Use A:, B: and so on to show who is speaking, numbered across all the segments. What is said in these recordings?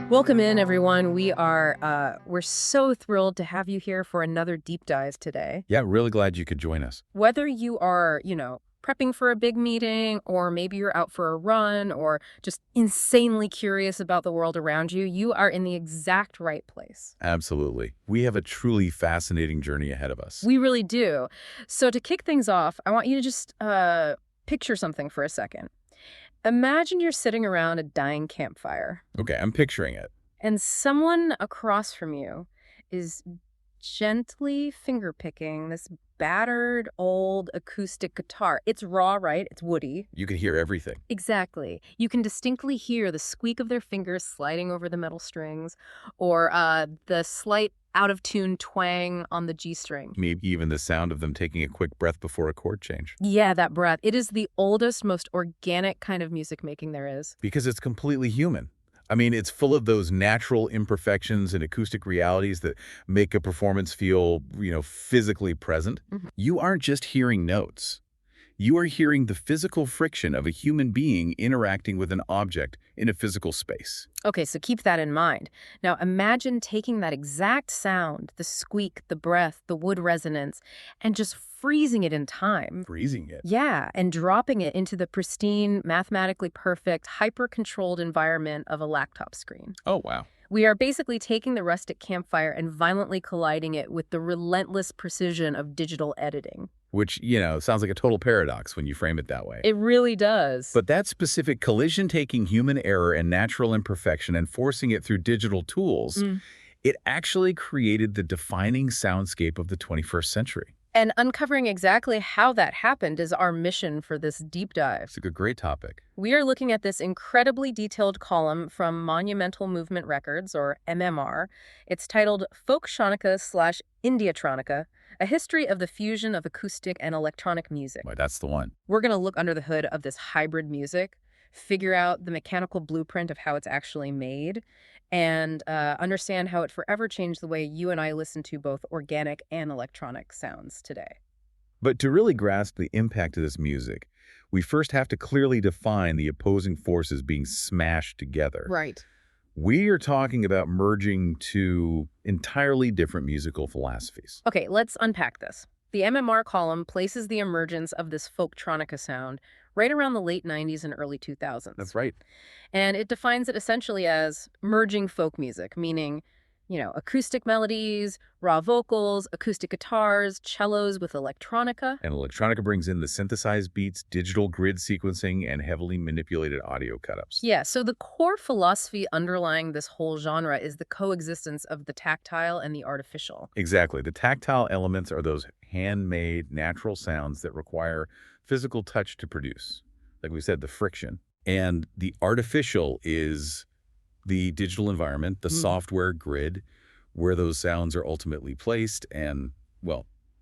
A: Welcome in, everyone. We're so thrilled to have you here for another deep dive today.
B: Yeah, really glad you could join us.
A: Whether you are, prepping for a big meeting, or maybe you're out for a run, or just insanely curious about the world around you, you are in the exact right place.
B: Absolutely. We have a truly fascinating journey ahead of us.
A: We really do. So to kick things off, I want you to just picture something for a second. Imagine you're sitting around a dying campfire.
B: Okay, I'm picturing it.
A: And someone across from you is gently fingerpicking this battered old acoustic guitar. It's raw, right? It's woody.
B: You can hear everything.
A: Exactly. You can distinctly hear the squeak of their fingers sliding over the metal strings, or the slight out-of-tune twang on the G string.
B: Maybe even the sound of them taking a quick breath before a chord change.
A: Yeah, that breath. It is the oldest, most organic kind of music making there is.
B: Because it's completely human. I mean, it's full of those natural imperfections and acoustic realities that make a performance feel, physically present.
A: Mhm.
B: You aren't just hearing notes. You are hearing the physical friction of a human being interacting with an object in a physical space.
A: Okay, so keep that in mind. Now imagine taking that exact sound, the squeak, the breath, the wood resonance, and just freezing it in time.
B: Freezing it.
A: Yeah, and dropping it into the pristine, mathematically perfect, hyper-controlled environment of a laptop screen.
B: Oh, wow.
A: We are basically taking the rustic campfire and violently colliding it with the relentless precision of digital editing.
B: Which, sounds like a total paradox when you frame it that way.
A: It really does.
B: But that specific collision taking human error and natural imperfection and forcing it through digital tools, it actually created the defining soundscape of the 21st century.
A: And uncovering exactly how that happened is our mission for this deep dive.
B: It's a great topic.
A: We are looking at this incredibly detailed column from Monumental Movement Records, or MMR. It's titled Folk-Tronica / Indietronica, A History of the Fusion of Acoustic and Electronic Music.
B: Well, that's the one.
A: We're going to look under the hood of this hybrid music, figure out the mechanical blueprint of how it's actually made, and understand how it forever changed the way you and I listen to both organic and electronic sounds today.
B: But to really grasp the impact of this music, we first have to clearly define the opposing forces being smashed together.
A: Right.
B: We are talking about merging two entirely different musical philosophies.
A: Okay, let's unpack this. The MMR column places the emergence of this Folk-Tronica sound right around the late 90s and early 2000s.
B: That's right.
A: And it defines it essentially as merging folk music, meaning, acoustic melodies, raw vocals, acoustic guitars, cellos with electronica.
B: And electronica brings in the synthesized beats, digital grid sequencing, and heavily manipulated audio cutups.
A: Yeah, so the core philosophy underlying this whole genre is the coexistence of the tactile and the artificial.
B: Exactly. The tactile elements are those handmade, natural sounds that require physical touch to produce. Like we said, the friction. And the artificial is the digital environment, the software grid, where those sounds are ultimately placed and,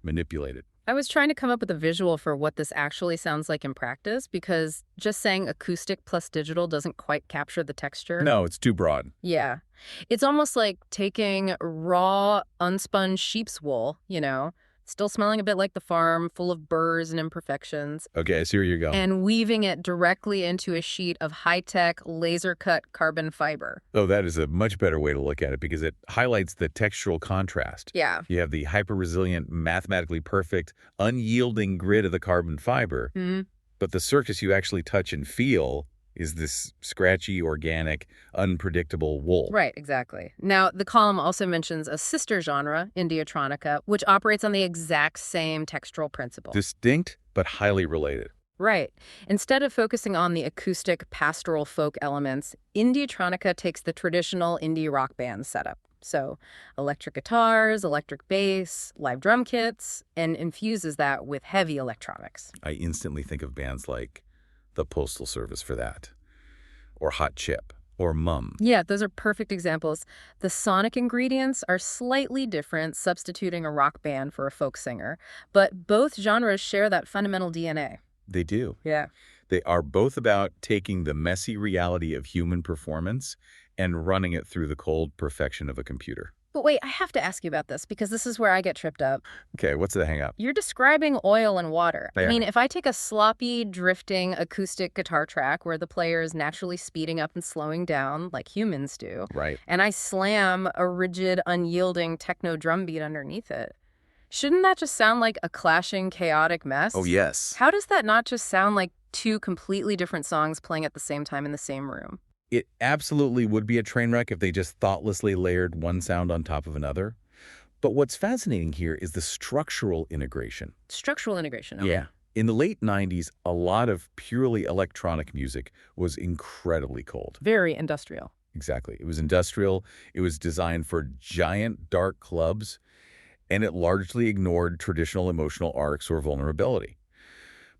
B: manipulated.
A: I was trying to come up with a visual for what this actually sounds like in practice, because just saying acoustic plus digital doesn't quite capture the texture.
B: No, it's too broad.
A: Yeah. It's almost like taking raw, unspun sheep's wool, still smelling a bit like the farm, full of burrs and imperfections,
B: Okay, so here you go.
A: and weaving it directly into a sheet of high-tech, laser-cut carbon fiber.
B: Oh, that is a much better way to look at it because it highlights the textural contrast.
A: Yeah.
B: You have the hyper-resilient, mathematically perfect, unyielding grid of the carbon fiber, but the surface you actually touch and feel is this scratchy, organic, unpredictable wool.
A: Right, exactly. Now, the column also mentions a sister genre, Indietronica, which operates on the exact same textural principle.
B: Distinct, but highly related.
A: Right. Instead of focusing on the acoustic, pastoral folk elements, Indietronica takes the traditional indie rock band setup. So electric guitars, electric bass, live drum kits, and infuses that with heavy electronics.
B: I instantly think of bands like the Postal Service for that, or Hot Chip, or Mum.
A: Yeah, those are perfect examples. The sonic ingredients are slightly different, substituting a rock band for a folk singer, but both genres share that fundamental DNA.
B: They do.
A: Yeah.
B: They are both about taking the messy reality of human performance and running it through the cold perfection of a computer.
A: But wait, I have to ask you about this because this is where I get tripped up.
B: Okay, what's the hang up?
A: You're describing oil and water. I
B: Yeah.
A: mean, if I take a sloppy, drifting acoustic guitar track where the player is naturally speeding up and slowing down like humans do,
B: Right.
A: and I slam a rigid, unyielding techno drum beat underneath it, shouldn't that just sound like a clashing, chaotic mess?
B: Oh, yes.
A: How does that not just sound like two completely different songs playing at the same time in the same room?
B: It absolutely would be a train wreck if they just thoughtlessly layered one sound on top of another. But what's fascinating here is the structural integration.
A: Structural integration. Okay.
B: Yeah. In the late 90s, a lot of purely electronic music was incredibly cold.
A: Very industrial.
B: Exactly. It was industrial. It was designed for giant, dark clubs, and it largely ignored traditional emotional arcs or vulnerability.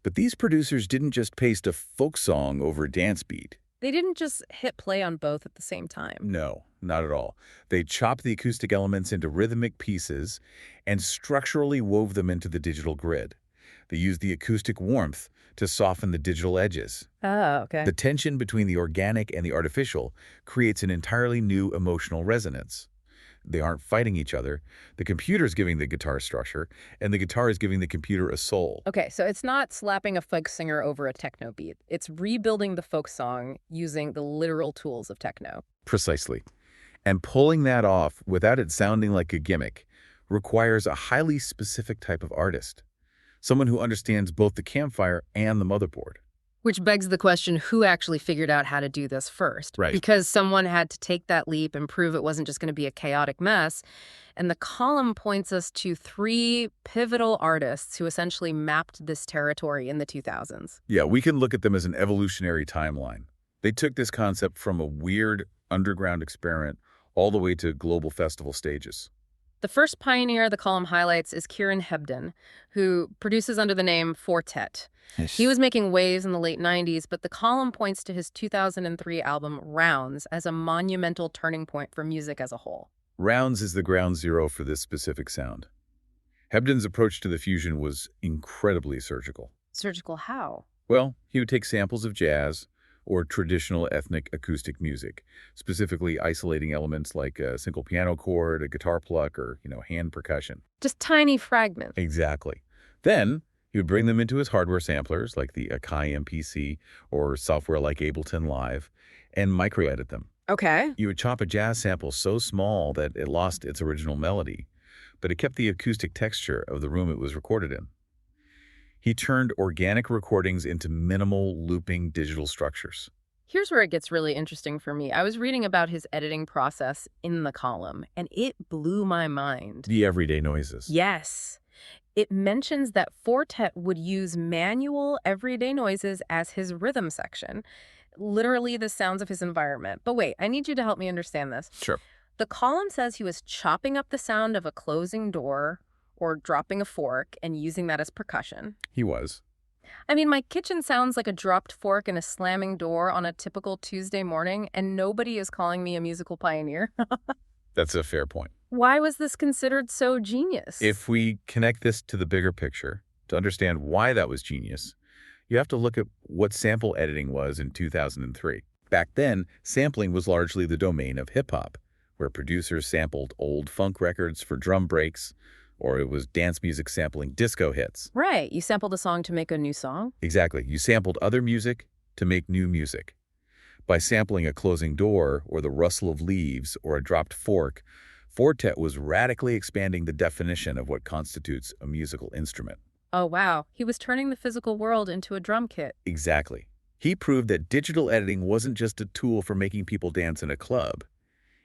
B: But these producers didn't just paste a folk song over a dance beat.
A: They didn't just hit play on both at the same time.
B: No, not at all. They chopped the acoustic elements into rhythmic pieces and structurally wove them into the digital grid. They used the acoustic warmth to soften the digital edges.
A: Oh, okay.
B: The tension between the organic and the artificial creates an entirely new emotional resonance. They aren't fighting each other. The computer's giving the guitar structure, and the guitar is giving the computer a soul.
A: Okay, so it's not slapping a folk singer over a techno beat. It's rebuilding the folk song using the literal tools of techno.
B: Precisely. And pulling that off without it sounding like a gimmick requires a highly specific type of artist. Someone who understands both the campfire and the motherboard.
A: Which begs the question, who actually figured out how to do this first?
B: Right.
A: Because someone had to take that leap and prove it wasn't just going to be a chaotic mess. And the column points us to three pivotal artists who essentially mapped this territory in the 2000s.
B: Yeah, we can look at them as an evolutionary timeline. They took this concept from a weird underground experiment all the way to global festival stages.
A: The first pioneer the column highlights is Kieran Hebden, who produces under the name Fortet. He was making waves in the late 90s, but the column points to his 2003 album Rounds as a monumental turning point for music as a whole.
B: Rounds is the ground zero for this specific sound. Hebden's approach to the fusion was incredibly surgical.
A: Surgical how?
B: Well, he would take samples of jazz or traditional ethnic acoustic music, specifically isolating elements like a single piano chord, a guitar pluck, or, hand percussion.
A: Just tiny fragments.
B: Exactly. Then he would bring them into his hardware samplers like the Akai MPC or software like Ableton Live and micro-edit them.
A: Okay.
B: You would chop a jazz sample so small that it lost its original melody, but it kept the acoustic texture of the room it was recorded in. He turned organic recordings into minimal looping digital structures.
A: Here's where it gets really interesting for me. I was reading about his editing process in the column, and it blew my mind.
B: The everyday noises.
A: Yes. It mentions that Fortet would use manual everyday noises as his rhythm section, literally the sounds of his environment. But wait, I need you to help me understand this.
B: Sure.
A: The column says he was chopping up the sound of a closing door or dropping a fork and using that as percussion.
B: He was.
A: I mean, my kitchen sounds like a dropped fork and a slamming door on a typical Tuesday morning, and nobody is calling me a musical pioneer.
B: That's a fair point.
A: Why was this considered so genius?
B: If we connect this to the bigger picture, to understand why that was genius, you have to look at what sample editing was in 2003. Back then, sampling was largely the domain of hip-hop, where producers sampled old funk records for drum breaks, or it was dance music sampling disco hits.
A: Right. You sampled a song to make a new song?
B: Exactly. You sampled other music to make new music. By sampling a closing door or the rustle of leaves or a dropped fork, Fortet was radically expanding the definition of what constitutes a musical instrument.
A: Oh, wow. He was turning the physical world into a drum kit.
B: Exactly. He proved that digital editing wasn't just a tool for making people dance in a club.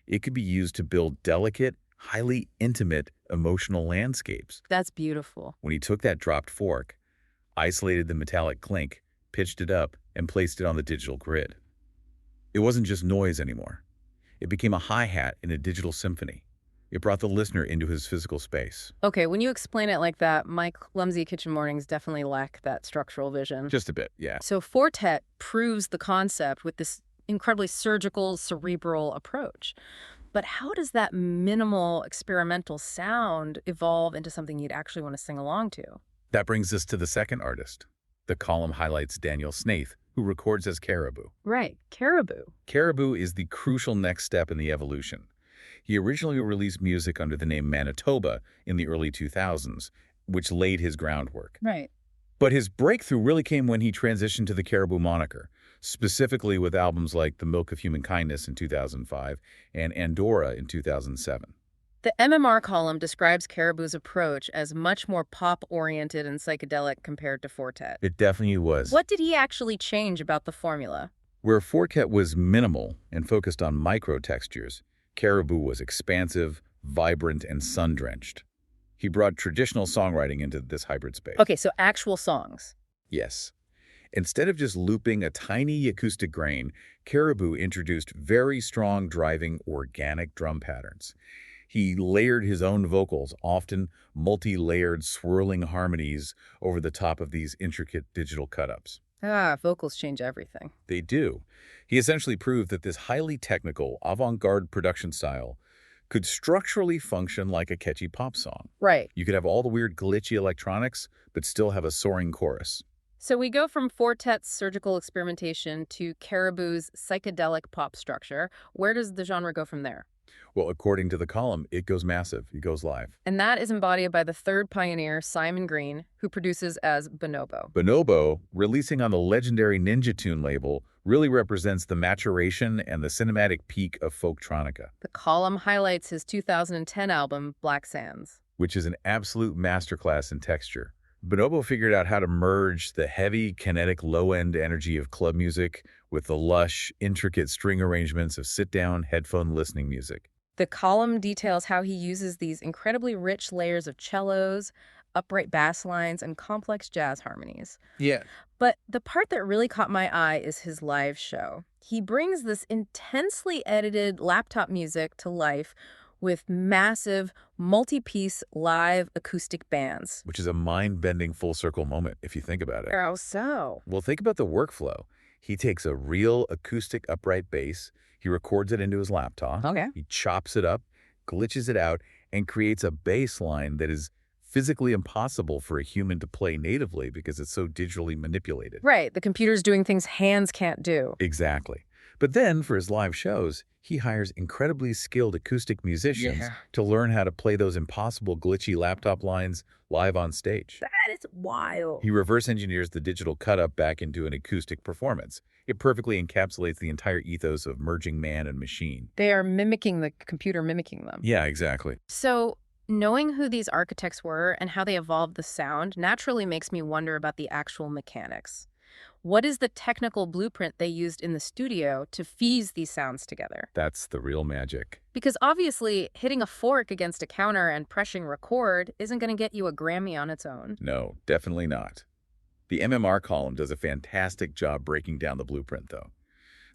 B: It could be used to build delicate, highly intimate, emotional landscapes.
A: That's beautiful.
B: When he took that dropped fork, isolated the metallic clink, pitched it up, and placed it on the digital grid. It wasn't just noise anymore. It became a hi-hat in a digital symphony. It brought the listener into his physical space.
A: Okay, when you explain it like that, my clumsy kitchen mornings definitely lack that structural vision.
B: Just a bit, yeah.
A: So Fortet proves the concept with this incredibly surgical, cerebral approach. But how does that minimal experimental sound evolve into something you'd actually want to sing along to?
B: That brings us to the second artist. The column highlights Daniel Snaith, who records as Caribou.
A: Right, Caribou.
B: Caribou is the crucial next step in the evolution. He originally released music under the name Manitoba in the early 2000s, which laid his groundwork.
A: Right.
B: But his breakthrough really came when he transitioned to the Caribou moniker, specifically with albums like The Milk of Human Kindness in 2005 and Andorra in 2007.
A: The MMR column describes Caribou's approach as much more pop-oriented and psychedelic compared to Fortet.
B: It definitely was.
A: What did he actually change about the formula?
B: Where Fortet was minimal and focused on micro-textures, Caribou was expansive, vibrant, and sun-drenched. He brought traditional songwriting into this hybrid space.
A: Okay, so actual songs.
B: Yes. Instead of just looping a tiny acoustic grain, Caribou introduced very strong driving organic drum patterns. He layered his own vocals, often multi-layered swirling harmonies over the top of these intricate digital cut-ups.
A: Vocals change everything.
B: They do. He essentially proved that this highly technical, avant-garde production style could structurally function like a catchy pop song.
A: Right.
B: You could have all the weird glitchy electronics, but still have a soaring chorus.
A: So we go from Fortet's surgical experimentation to Caribou's psychedelic pop structure. Where does the genre go from there?
B: Well, according to the column, it goes massive. It goes live.
A: And that is embodied by the third pioneer, Simon Green, who produces as Bonobo.
B: Bonobo, releasing on the legendary Ninja Tune label, really represents the maturation and the cinematic peak of Folk-Tronica,
A: The column highlights his 2010 album, Black Sands.
B: which is an absolute masterclass in texture. Bonobo figured out how to merge the heavy, kinetic, low-end energy of club music with the lush, intricate string arrangements of sit-down, headphone listening music.
A: The column details how he uses these incredibly rich layers of cellos, upright bass lines, and complex jazz harmonies.
B: Yeah.
A: But the part that really caught my eye is his live show. He brings this intensely edited laptop music to life with massive, multi-piece live acoustic bands.
B: Which is a mind-bending full-circle moment, if you think about it.
A: How so?
B: Well, think about the workflow. He takes a real acoustic upright bass, he records it into his laptop,
A: Okay.
B: he chops it up, glitches it out, and creates a bass line that is physically impossible for a human to play natively because it's so digitally manipulated.
A: Right, the computer's doing things hands can't do.
B: Exactly. But then, for his live shows, he hires incredibly skilled acoustic musicians to learn how to play those impossible glitchy laptop lines live on stage.
A: That is wild.
B: He reverse engineers the digital cut-up back into an acoustic performance. It perfectly encapsulates the entire ethos of merging man and machine.
A: They are mimicking the computer mimicking them.
B: Yeah, exactly.
A: So, knowing who these architects were and how they evolved the sound naturally makes me wonder about the actual mechanics. What is the technical blueprint they used in the studio to fuse these sounds together?
B: That's the real magic.
A: Because obviously, hitting a fork against a counter and pressing record isn't going to get you a Grammy on its own.
B: No, definitely not. The MMR column does a fantastic job breaking down the blueprint, though.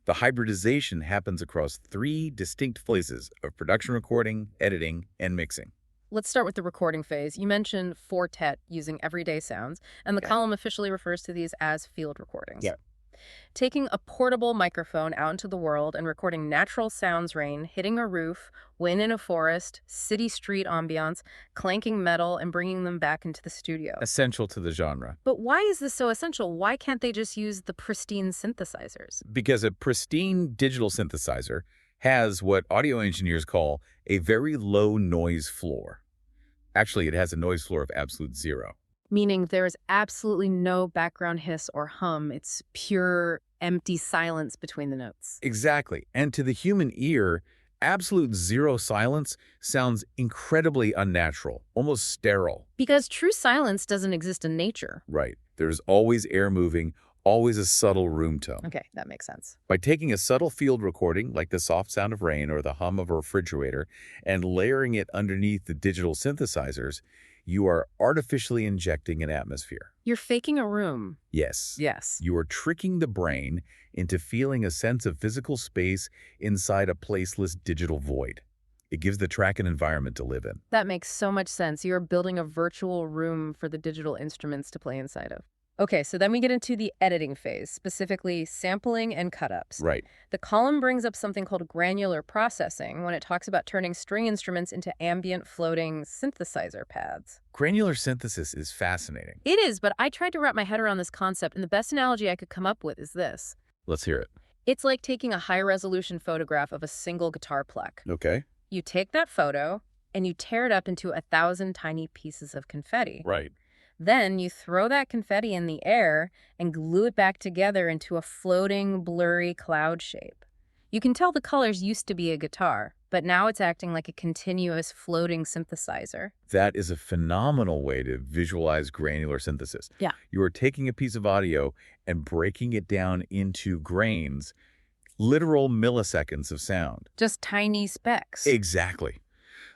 B: The hybridization happens across 3 distinct phases of production recording, editing, and mixing.
A: Let's start with the recording phase. You mentioned Fortet using everyday sounds, and the column officially refers to these as field recordings.
B: Yeah.
A: Taking a portable microphone out into the world and recording natural sounds, rain, hitting a roof, wind in a forest, city street ambiance, clanking metal, and bringing them back into the studio.
B: Essential to the genre.
A: But why is this so essential? Why can't they just use the pristine synthesizers?
B: Because a pristine digital synthesizer has what audio engineers call a very low noise floor. Actually, it has a noise floor of absolute 0.
A: Meaning there is absolutely no background hiss or hum. It's pure, empty silence between the notes.
B: Exactly. And to the human ear, absolute 0 silence sounds incredibly unnatural, almost sterile.
A: Because true silence doesn't exist in nature.
B: Right. There's always air moving, always a subtle room tone.
A: Okay, that makes sense.
B: By taking a subtle field recording, like the soft sound of rain or the hum of a refrigerator, and layering it underneath the digital synthesizers, you are artificially injecting an atmosphere.
A: You're faking a room.
B: Yes.
A: Yes.
B: You are tricking the brain into feeling a sense of physical space inside a placeless digital void. It gives the track an environment to live in.
A: That makes so much sense. You're building a virtual room for the digital instruments to play inside of. Okay, so then we get into the editing phase, specifically sampling and cut-ups.
B: Right.
A: The column brings up something called granular processing when it talks about turning string instruments into ambient floating synthesizer pads.
B: Granular synthesis is fascinating.
A: It is, but I tried to wrap my head around this concept, and the best analogy I could come up with is this.
B: Let's hear it.
A: It's like taking a high-resolution photograph of a single guitar pluck.
B: Okay.
A: You take that photo and you tear it up into 1,000 tiny pieces of confetti.
B: Right.
A: Then you throw that confetti in the air and glue it back together into a floating, blurry cloud shape. You can tell the colors used to be a guitar, but now it's acting like a continuous floating synthesizer.
B: That is a phenomenal way to visualize granular synthesis.
A: Yeah.
B: You are taking a piece of audio and breaking it down into grains, literal milliseconds of sound.
A: Just tiny specks.
B: Exactly.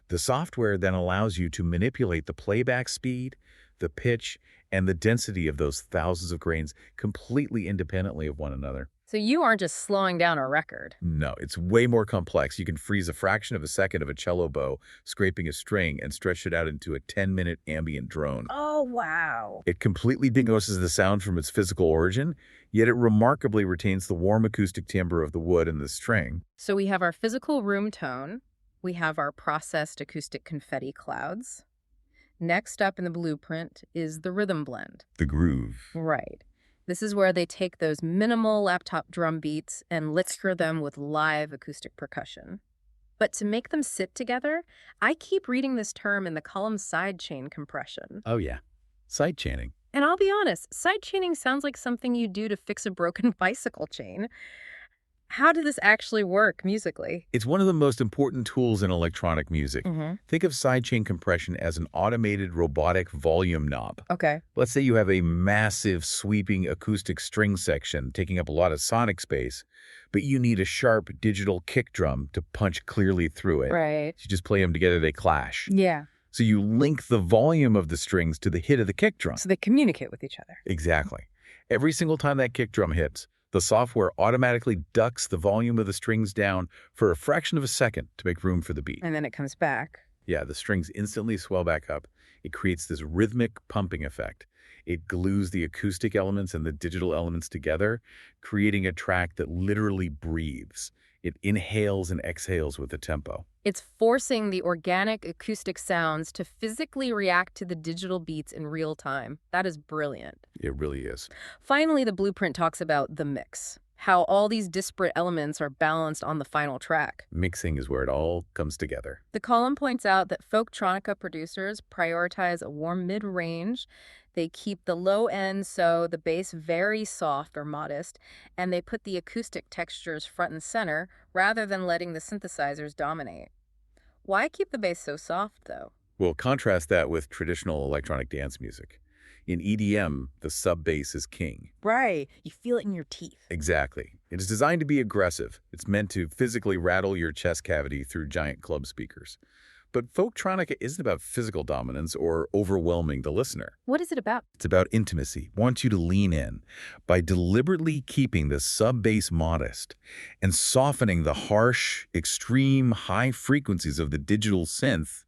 B: The software then allows you to manipulate the playback speed, the pitch, and the density of those thousands of grains completely independently of one another.
A: So you aren't just slowing down a record.
B: No, it's way more complex. You can freeze a fraction of a second of a cello bow scraping a string and stretch it out into a 10-minute ambient drone.
A: Oh, wow.
B: It completely diagnoses the sound from its physical origin, yet it remarkably retains the warm acoustic timbre of the wood and the string.
A: So we have our physical room tone. We have our processed acoustic confetti clouds. Next up in the blueprint is the rhythm blend.
B: The groove.
A: Right. This is where they take those minimal laptop drum beats and liquor them with live acoustic percussion. But to make them sit together, I keep reading this term in the column sidechain compression.
B: Oh, yeah. Sidechaining.
A: And I'll be honest, sidechaining sounds like something you do to fix a broken bicycle chain. How did this actually work musically?
B: It's one of the most important tools in electronic music. Think of sidechain compression as an automated robotic volume knob.
A: Okay.
B: Let's say you have a massive sweeping acoustic string section taking up a lot of sonic space, but you need a sharp digital kick drum to punch clearly through it.
A: Right.
B: You just play them together, they clash.
A: Yeah.
B: So you link the volume of the strings to the hit of the kick drum.
A: So they communicate with each other.
B: Exactly. Every single time that kick drum hits, the software automatically ducks the volume of the strings down for a fraction of a second to make room for the beat.
A: And then it comes back.
B: Yeah, the strings instantly swell back up. It creates this rhythmic pumping effect. It glues the acoustic elements and the digital elements together, creating a track that literally breathes. It inhales and exhales with the tempo.
A: It's forcing the organic acoustic sounds to physically react to the digital beats in real time. That is brilliant.
B: It really is.
A: Finally, the blueprint talks about the mix, how all these disparate elements are balanced on the final track.
B: Mixing is where it all comes together.
A: The column points out that Folk-Tronica producers prioritize a warm mid-range. They keep the low end so the bass very soft or modest, and they put the acoustic textures front and center rather than letting the synthesizers dominate. Why keep the bass so soft, though?
B: We'll contrast that with traditional electronic dance music. In EDM, the sub-bass is king.
A: Right. You feel it in your teeth.
B: Exactly. It is designed to be aggressive. It's meant to physically rattle your chest cavity through giant club speakers. But Folk-Tronica isn't about physical dominance or overwhelming the listener.
A: What is it about?
B: It's about intimacy. It wants you to lean in by deliberately keeping the sub-bass modest and softening the harsh, extreme high frequencies of the digital synth.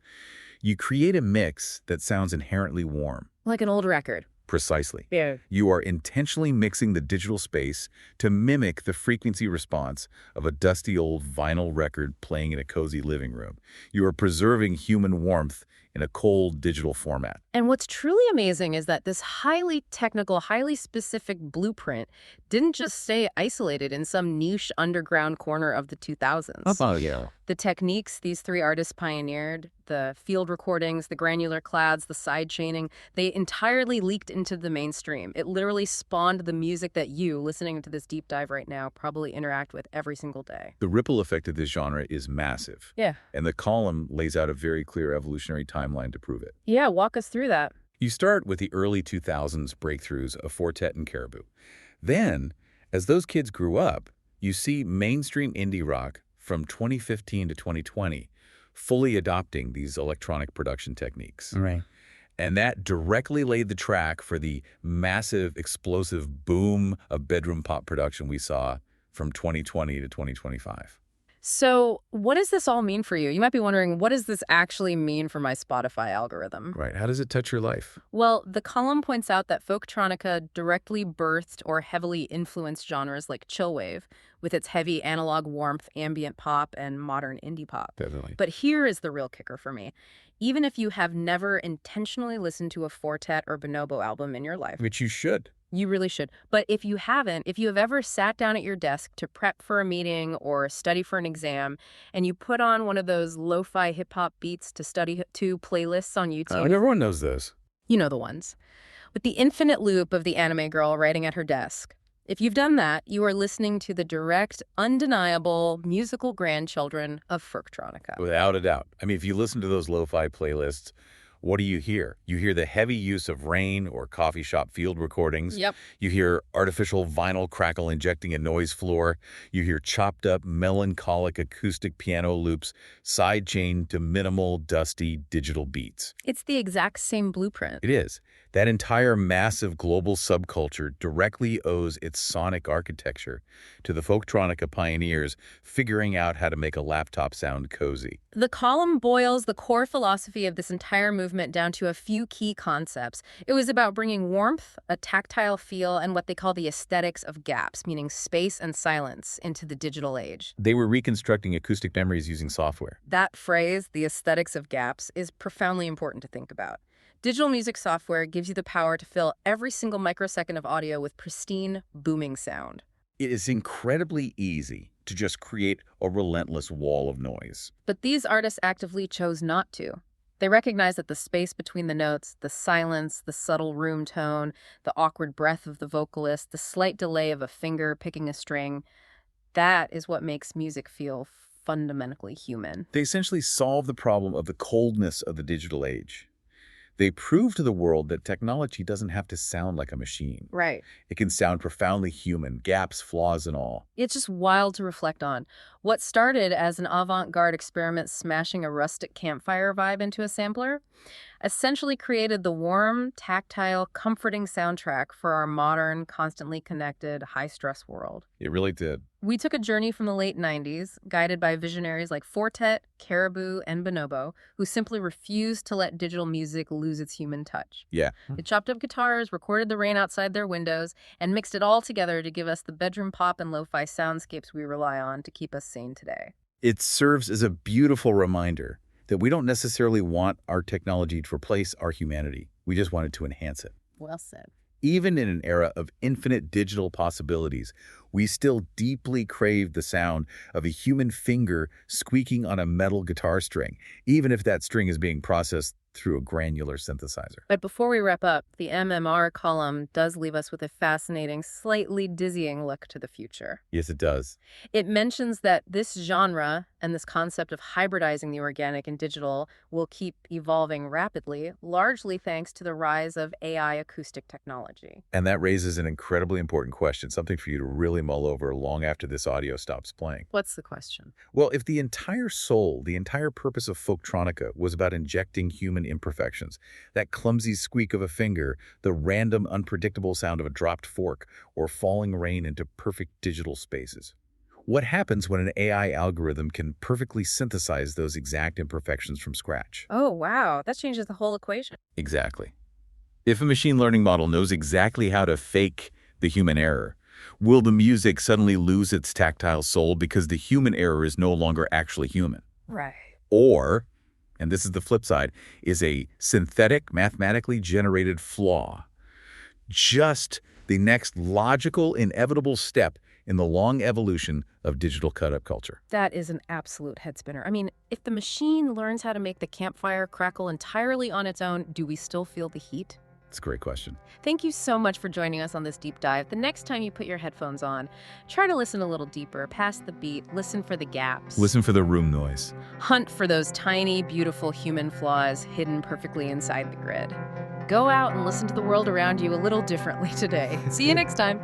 B: You create a mix that sounds inherently warm.
A: Like an old record.
B: Precisely.
A: Yeah.
B: You are intentionally mixing the digital space to mimic the frequency response of a dusty old vinyl record playing in a cozy living room. You are preserving human warmth in a cold digital format.
A: And what's truly amazing is that this highly technical, highly specific blueprint didn't just stay isolated in some niche underground corner of the 2000s.
B: Oh, yeah.
A: The techniques these three artists pioneered, the field recordings, the granular clouds, the side chaining, they entirely leaked into the mainstream. It literally spawned the music that you, listening to this deep dive right now, probably interact with every single day.
B: The ripple effect of this genre is massive.
A: Yeah.
B: And the column lays out a very clear evolutionary timeline to prove it.
A: Yeah, walk us through that.
B: You start with the early 2000s breakthroughs of Fortet and Caribou. Then, as those kids grew up, you see mainstream indie rock from 2015 to 2020 fully adopting these electronic production techniques.
C: Right.
B: And that directly laid the track for the massive, explosive boom of bedroom pop production we saw from 2020 to 2025.
A: So what does this all mean for you? You might be wondering, what does this actually mean for my Spotify algorithm?
B: Right. How does it touch your life?
A: Well, the column points out that Folk-Tronica directly birthed or heavily influenced genres like chillwave, with its heavy analog warmth, ambient pop, and modern indie pop.
B: Definitely.
A: But here is the real kicker for me. Even if you have never intentionally listened to a Fortet or Bonobo album in your life,
B: Which you should.
A: You really should. But if you haven't, if you have ever sat down at your desk to prep for a meeting or study for an exam, and you put on one of those lo-fi hip-hop beats to study to playlists on YouTube,
B: Everyone knows those.
A: you know the ones, with the infinite loop of the anime girl writing at her desk. If you've done that, you are listening to the direct, undeniable musical grandchildren of Folk-Tronica.
B: Without a doubt. I mean, if you listen to those lo-fi playlists, what do you hear? You hear the heavy use of rain or coffee shop field recordings.
A: Yep.
B: You hear artificial vinyl crackle injecting a noise floor. You hear chopped up, melancholic acoustic piano loops sidechained to minimal, dusty digital beats.
A: It's the exact same blueprint.
B: It is. That entire massive global subculture directly owes its sonic architecture to the Folk-Tronica pioneers figuring out how to make a laptop sound cozy.
A: The column boils the core philosophy of this entire movement down to a few key concepts. It was about bringing warmth, a tactile feel, and what they call the aesthetics of gaps, meaning space and silence, into the digital age.
B: They were reconstructing acoustic memories using software.
A: That phrase, the aesthetics of gaps, is profoundly important to think about. Digital music software gives you the power to fill every single microsecond of audio with pristine, booming sound.
B: It is incredibly easy to just create a relentless wall of noise.
A: But these artists actively chose not to. They recognized that the space between the notes, the silence, the subtle room tone, the awkward breath of the vocalist, the slight delay of a finger picking a string, that is what makes music feel fundamentally human.
B: They essentially solved the problem of the coldness of the digital age. They proved to the world that technology doesn't have to sound like a machine.
A: Right.
B: It can sound profoundly human, gaps, flaws, and all.
A: It's just wild to reflect on. What started as an avant-garde experiment smashing a rustic campfire vibe into a sampler essentially created the warm, tactile, comforting soundtrack for our modern, constantly connected, high-stress world.
B: It really did.
A: We took a journey from the late 90s, guided by visionaries like Fortet, Caribou, and Bonobo, who simply refused to let digital music lose its human touch.
B: Yeah.
A: They chopped up guitars, recorded the rain outside their windows, and mixed it all together to give us the bedroom pop and lo-fi soundscapes we rely on to keep us sane today.
B: It serves as a beautiful reminder that we don't necessarily want our technology to replace our humanity. We just want it to enhance it.
A: Well said.
B: Even in an era of infinite digital possibilities, we still deeply crave the sound of a human finger squeaking on a metal guitar string, even if that string is being processed through a granular synthesizer.
A: But before we wrap up, the MMR column does leave us with a fascinating, slightly dizzying look to the future.
B: Yes, it does.
A: It mentions that this genre and this concept of hybridizing the organic and digital will keep evolving rapidly, largely thanks to the rise of AI acoustic technology.
B: And that raises an incredibly important question, something for you to really mull over long after this audio stops playing.
A: What's the question?
B: Well, if the entire soul, the entire purpose of Folk-Tronica was about injecting human imperfections, that clumsy squeak of a finger, the random, unpredictable sound of a dropped fork, or falling rain into perfect digital spaces, what happens when an AI algorithm can perfectly synthesize those exact imperfections from scratch?
A: Oh, wow. That changes the whole equation.
B: Exactly. If a machine learning model knows exactly how to fake the human error, will the music suddenly lose its tactile soul because the human error is no longer actually human?
A: Right.
B: Or, and this is the flip side, is a synthetic, mathematically generated flaw just the next logical, inevitable step in the long evolution of digital cut-up culture?
A: That is an absolute head spinner. I mean, if the machine learns how to make the campfire crackle entirely on its own, do we still feel the heat?
B: It's a great question.
A: Thank you so much for joining us on this deep dive. The next time you put your headphones on, try to listen a little deeper, past the beat, listen for the gaps.
B: Listen for the room noise.
A: Hunt for those tiny, beautiful human flaws hidden perfectly inside the grid. Go out and listen to the world around you a little differently today. See you next time.